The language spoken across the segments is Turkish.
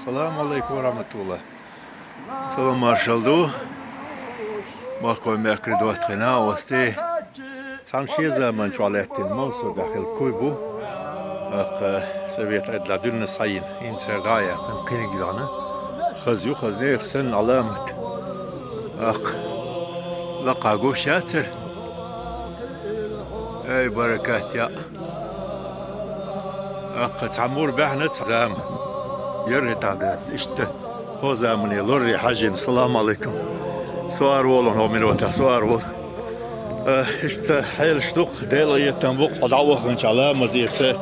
Assalamu alaikum ve rahmetullah. Salam marşaldu. Mahkoy mekri dost khina vasti. Samşiye zaman çoğalettin mavsu dakhil kuybu. Seviyet edladun sayin. İnser gaya kan kini gidana. Khaz yu khaz ne yxsen alamet. Laqagu şatir. Ey barakat ya. تعمور بحنت زام يرهت هذا إشته هو زامن يلوري حجين السلام عليكم سوار ولون هو مروتا سوار ول إشته حيل شتوق ديل يتنبق أدعوه إن شاء الله مزيته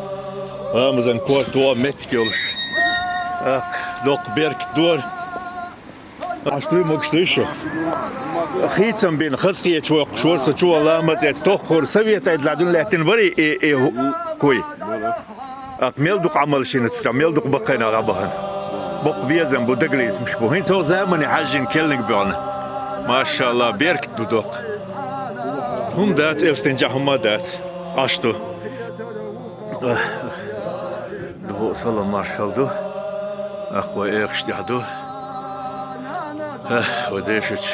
مزن كورت هو متكيلش دوق بيرك دور أشتري مكشتريشه خيتم بين خسقية شو شورس شو الله مزيت تخور سويت عدلادون لاتن بري كوي ميلدوق عمل شيء نتسا ميلدوق بقينا ربهن بق بيزن بودقريز مش بوهين تو زمني حاجين كيلنج بيعنا ما شاء الله بيرك دودوق هم دات استنجا هم دات اشتو دو صلى ما شاء الله اقوى ايقشتهدو وديشش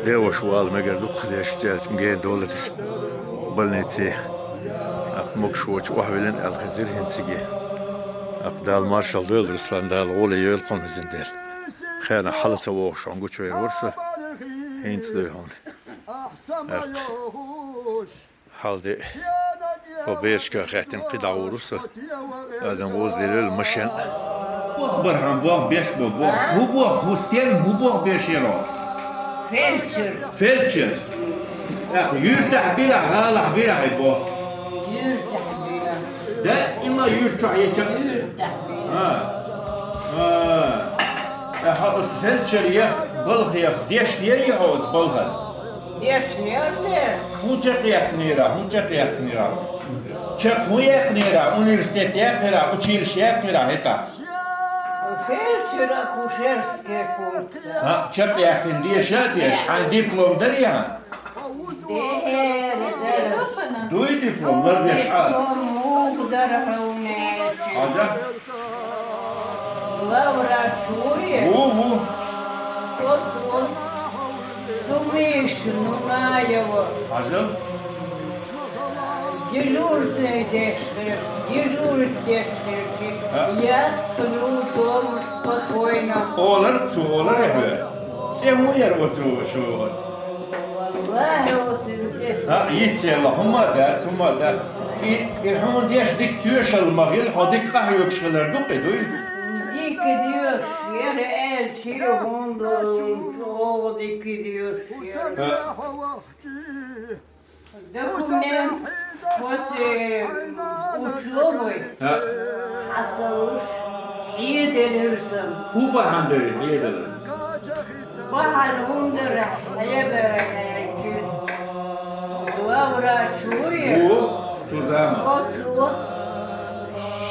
ديوش وال مقردوق ديش جالت مجين دولتس بلنيتي مكشوش وحولن الخزير هنسجي أقدال مارشال دول رسلان دال غولي يول قومزين دال خيانا حالة ووش عنقو شوير ورسة هينس دوي هون حال دي وبيشكا خياتين قدع ورسة آدم غوز دلول مشين برهان بوغ بيش بوغ هو بوغ هوستين هو بوغ بيش يرو فيلتشر يرتاح بلا غالح بلا عبوغ دائما يرجع يجمع فلتشر يخ بلغ يخ ديش ليه يعود بلغن ديش ليه هو جاك نيرا هو جاك نيرا شق هو نيرا universitet نيرا училище نيرا هتا فلتشر акушерская функция شق ديش هاي دبلوم دريا دوي دبلوم دردش هذا Лауратує. От Тумиша, Нунаева. هذا Дежурная дежурная. Я сплю дома спокойно. Olur yapıyor. Sen bu yer oturuyor şu. Vallahi olsun здесь. Ha iyi çela huma da. İrhamın diye diktüyor şalmağıl hadik kahyok şeyler dokudu. Dik diyor. Yer elçi hundun. O dik diyor. Документ после учебы осталось yedelirsin. Huba handırı yedelir. Bahar hundura yedelirsin. Laura çuye. Bu tuzama. Otu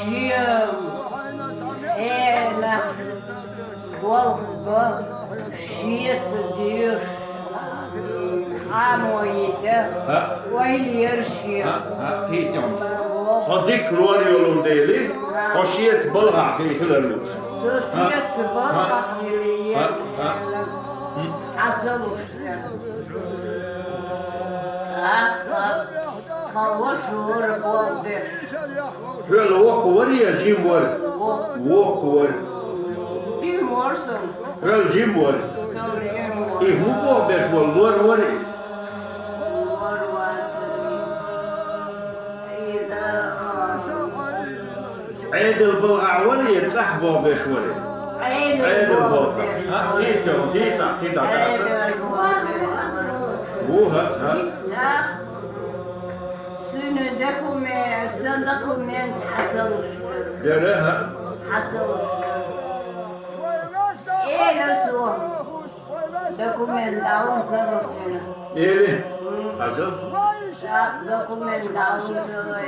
şiyam. Ela. Volga. Şiyet diyor. Amoyete. Oylir şiyam. Tiyeceğim. Hadik ruan yolundaydı. Hoşiyet balga keyfilermiş. Şiyet balga keyfilermiş. Azalmış. Hava şuur oldu. Böyle vok var ya jim var. Vok var. Bilmiyorsun. Böyle jim var. Hubo beş var var is. عيد البلغة صاحبه بشوري عيد البلغة ها تيتو تيتا كده هو ها Sünnet دكومنت حصل Dere ha. حصل ايه نسوا دكومنت داون سنة Eli. Hazır. دكومنت داون سنة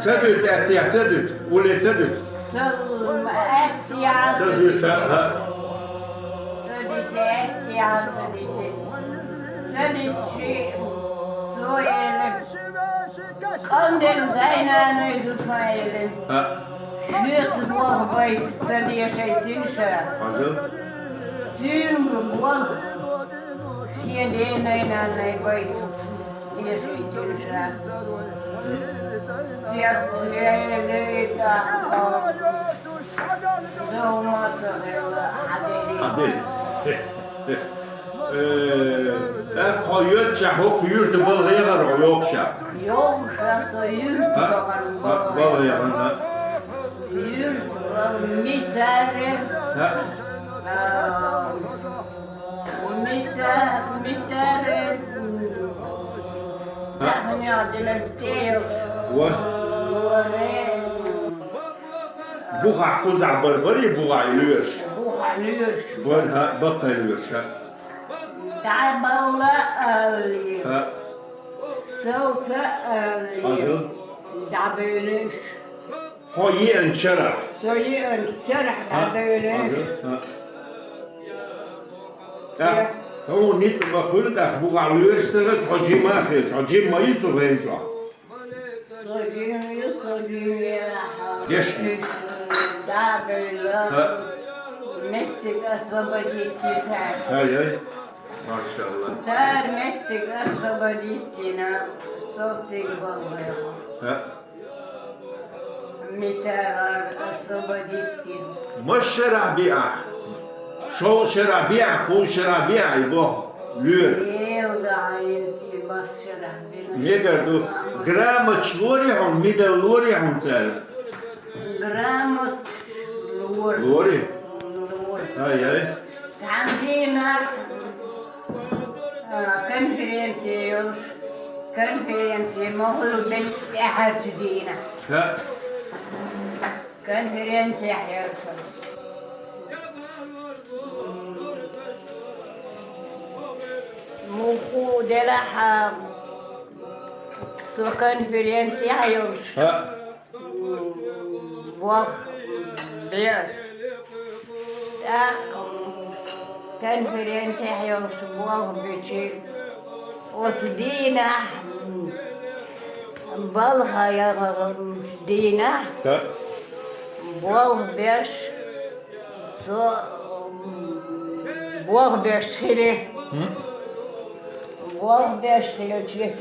Sedut ehtiyat sedut. Ule sedut. Sedut ha. Kandil kaynağını sayılır. Ha. Şüt bol bayt sadiye şeytin şa. Hazır. Tüm bol şiyede naynağını bayt diye şeytin şa. Tiyat süreyli da doğması haderi. Hadi. Koyuyor çahok yurdu balığı var o yoksa. Yoksa soyur Ha? Balığı yapan ha. yurt mitare Ha. mitare يعني عدلتين Ve bu hakkı zabarbari bu ayılıyor. وخليش Bu ha bakılıyor ha. دعبولة أولي Ha. صوت أولي Hazır. دعبولش Hoyi enşerah. سوري الشرح Ha. دعبولش Hazır. Ha. Ya. O nit bakıyor da bu alıyor sonra çocuğuma akıyor. Çocuğumayı tuğlayın çoğu. صوري Geçti. دعبولة Ha. متك أصبجيتي تار Hay hay. Maşallah. تار متك أصبجيتنا صوتي بغير Ha. متار أصبجيتي Mı şerabiya. Şol şerabiya, kul şerabiya bu. Lür. يلقى عينتي بشرة Nedir bu? Gramaç lorihun, midel lorihun ser. جرامة لور Lori. لور Hay hay. عندنا كونفرنسي مولود أحد Ha. كونفرنسي حياته مخود لها سو كونفرنسي حياته Ha. وخ بيس كونفرنسي حياته وخ بيشي وتدينا بالها يا دينا Ha. بوغ بيش سو بوغ بيش خلي Hı? بوغ بيش خلي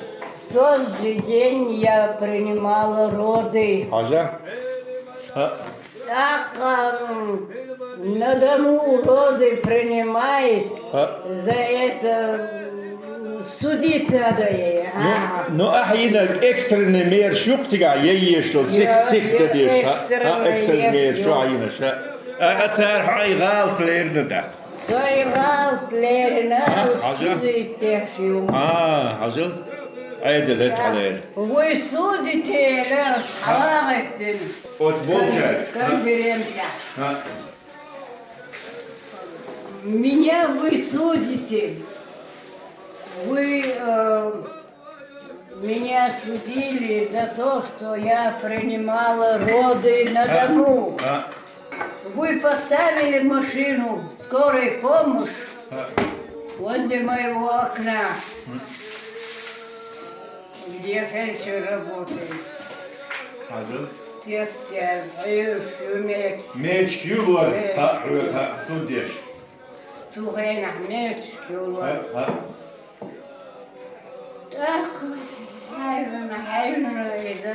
в тот же день я принимала роды. Hazır. Ha. Так на дому роды принимает, Ha. за это судить надо ей. No ahina ekstrene mer şuqtiga yeyeşo sik dediyor. Ha. Ekstrene mer şu ayına şu. Atar hay galt lerne da. Soygaltlarına Hacı. судите. Ha, hazır. Aydelet alayım. Вы судите нас хаваете. Ot bolca. Конференция. Ha. Меня вы судите. Вы меня судили за то, что я принимала роды на дому. Ha. Вы поставили машину скорой помощи возле моего окна, где фельдшер работает. Hazır. Тетя, шумит, Meç yuvar. Ha, ha, sudiş. сухой нахмеч, Ha, ha. Так, حيرنا إذا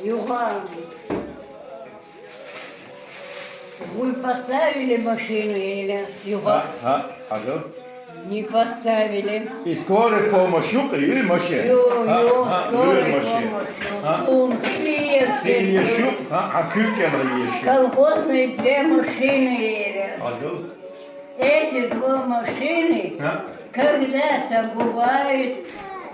يغام. Вы поставили машину или Ha, его ha, hazır. не поставили? İskore pomoş yok, iyi maşe. Скорой maşe. Ha. помощи. Он Sen есть. yaşıyor, ha, akül kenarı yaşıyor. Колхозные две машины. Hazır. эти два машины когда-то бывают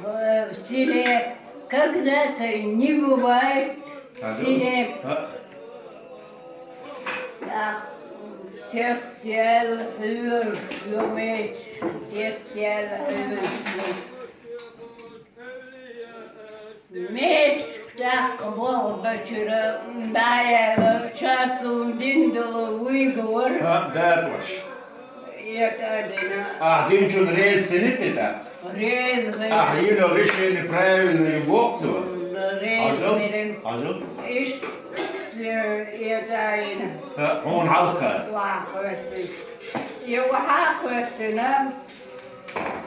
в селе, когда-то не бывает в селе. Tjäll hur som är tjäll hur. Med так болбачыра дая часу диндо выговор. Дәрваш. Это дина. Динчун рез финит это? Рез. Еле решили правильные боксы. Рез. Ажыл? Иш. Это ина. Он алха. Вахвесты. И вахвесты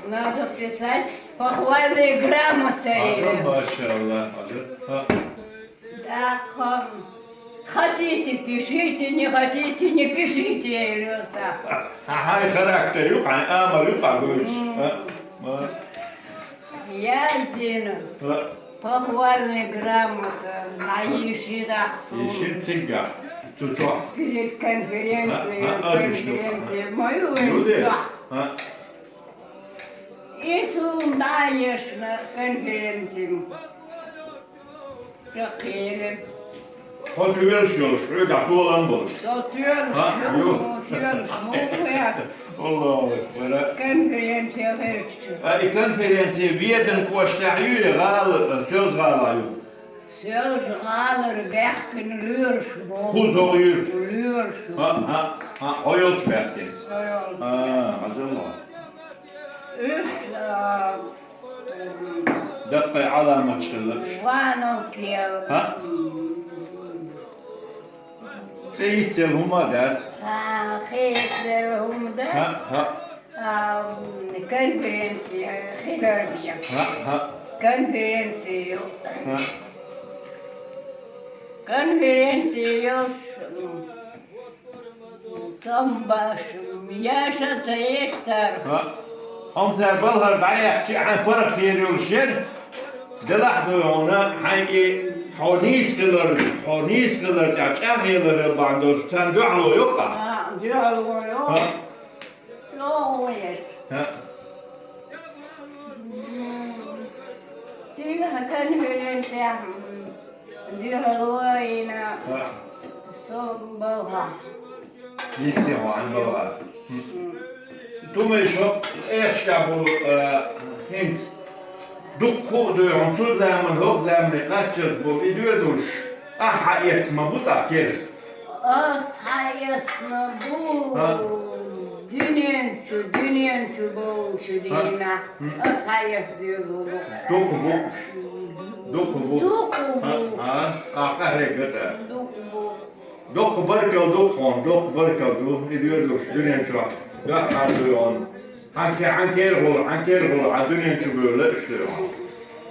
надо писать похвальные грамоты. Машаллах. Так, хотите, пишите, не хотите, не пишите. Хай характер, юкай амал юкагуш. Я один похвальные грамоты на ешидах. Ешидцинга. Перед конференцией мою. И сумдаешь на конференцию. Rakele. Har du ölçüyoruz? Öyle olan boş. Satıyoruz. Satıyoruz. Allah böyle. Konferansiya verişi. Konferansiya veden koştayı gal söz galayı. Söz galır bektin lürs. Kuz oluyor. Lürs. Oyul bektin. Oyul. Hazırla. Üç. دقي على ما تشتغلش. Вану кел. تيتل هما دات. خيتل هم ده. Konferansiya خلالية. Konferansiya. Konferansiya. Sambaş. Yaşata yeter. أمثال بالهر دعية عن فرق في الشر دلحظة هنا حي حنيس كلر تعشى هيلر باندوش تندعو يبقى دعو يبقى لا ويش تيجي كان هنا دعو هنا صبغة يسمع عن بالهر Tumiša, erskapul hint dukku duyun tuzamın hokzamını kaçırdı biliyoruz. Hayat mı bu da ker? Hayat mı bu? Dünençu bu dina. Hayat diyoruz. Dukku bokuş. Dukku bu. Dukku bu. Kahrekete. Dukku bu. Dukku barkal dukku barkal biliyoruz dünençu. Ya arıyor. Hanker adının çubuğuyla işliyor.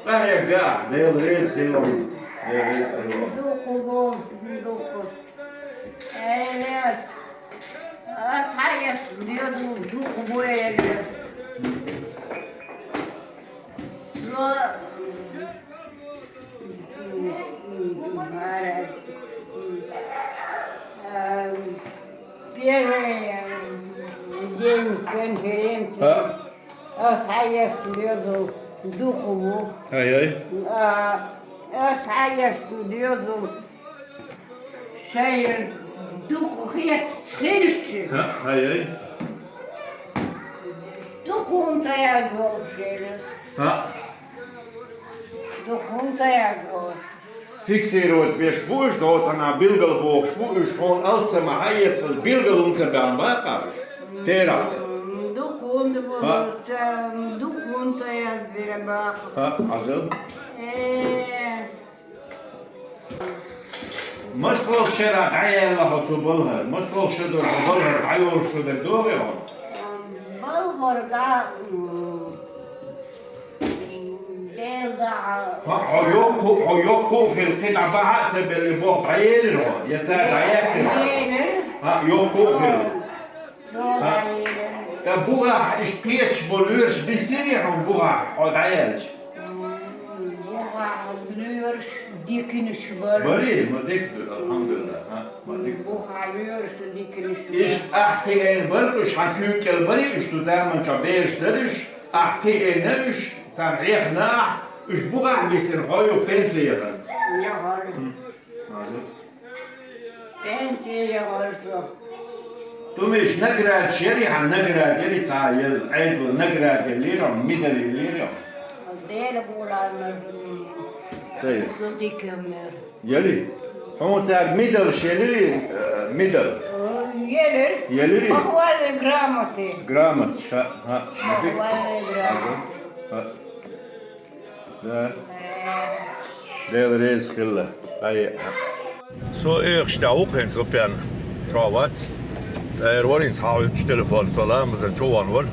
Ben ya gâ, devres diyorum. Doku. Evet. Hayır diyordum, doku bu eliyoruz. Первый день конференции я духову. Я шею духу хет шельче. Духун я шелес. Духун я Fixeert bij spoors dat aan een bilgelboog spoors gewoon als ze maar het als bilgel om te dan bakar. Terate. Духун я беребах. Azıl. Masal şera ayağla hatubulha. Masal şudur hatubulha ayol şudur doğru ya. Balhorga yok في القطع بقى تبل بوق عيل يتساعد عيال yok ده بوغا اشبيتش بولورش بسيري عن بوغا عود عيالش بوغا بلور halıyoruz, dikiniş var. Bari, ma diktir, elhamdülillah. Ma diktir. Bu halıyoruz, dikiniş İş ahtiyen var, iş hakükel bari, iş tu zaman çabeşler iş, ahtiyen iş, sen ihna, iş bu gahmesin, koyu pensiyeden. Ya halim. Pensiye varsa. Tumiş ne kadar şeriha, ne kadar geri tayil, aybu, ne kadar gelirim, midelirim. Değil bulanır. Sayın. Su dikemler. Yeli. Ama sen middle şeyleri, middle. Gelir. Gelir. Ahval gramati. Gramat, ha, matik. Ahval gramati. Ha. Da. Del reskilla. Hayır. Så işte open så ben travat. Der var en travlt telefon så lad mig så 2 år.